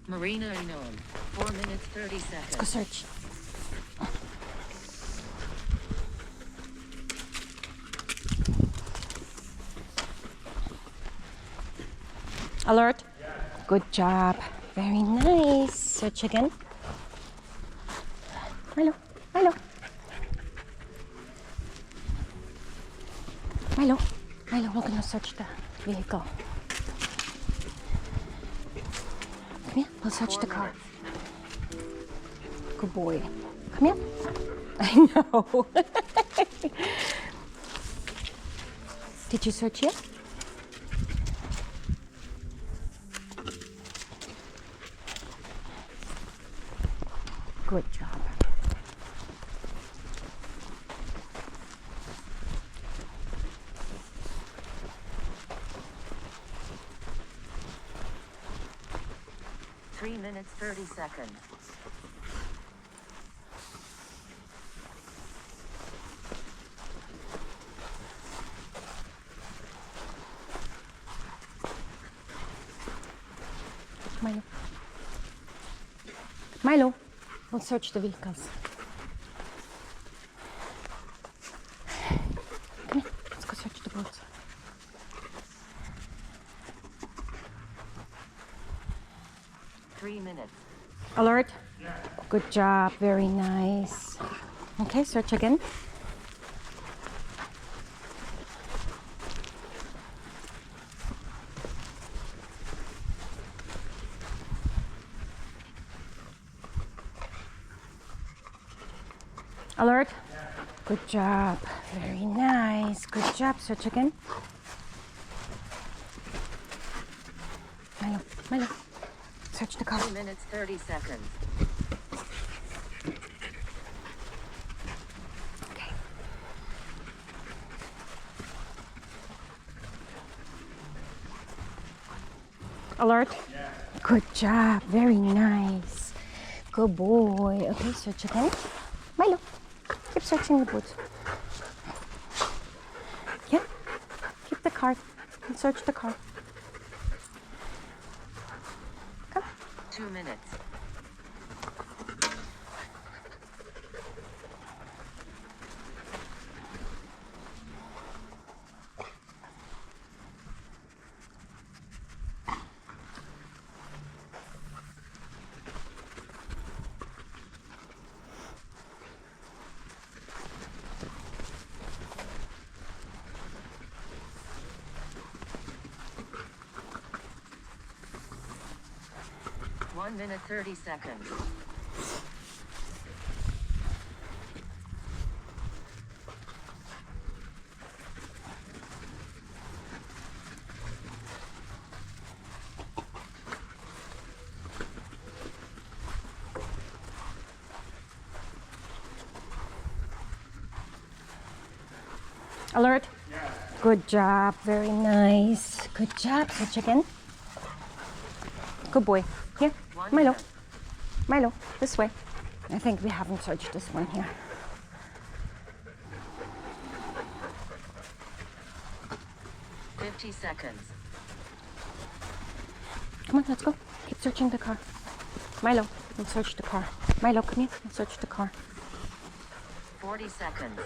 Marina unknown. 4 minutes 30 seconds. Let's go search. Alert. Good job. Very nice. Search again. Milo. Milo. Milo. Milo, we're gonna search the vehicle. Come here. We'll search the car. Good boy. Come here. I know. Did you search yet? Good job. Three minutes 30 seconds. Milo. Milo, we'll search the vehicles. Come here, let's go search the boats. Three minutes. Alert. Good job, very nice. Okay, search again. Alert. Good job. Very nice. Good job. Search again. Milo. Milo. Search the car. 2 minutes 30 seconds. Okay. Alert. Good job. Very nice. Good boy. Okay, search again. Milo. Keep searching the boots. Yeah. Keep the card and search the car. Come. 2 minutes. One minute 30 seconds. Alert. Good job. Very nice. Good job. Search again. Good boy. Here. Milo. Milo. This way. I think we haven't searched this one here. $50 seconds. Come on, let's go. Keep searching the car. Milo, we'll search the car. Milo, come here. We'll search the car. 40 seconds.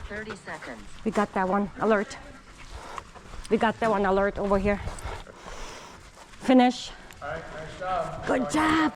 $30 seconds. We got that one. Alert. We got that one. Alert over here. Finish. All right, nice job. Good job.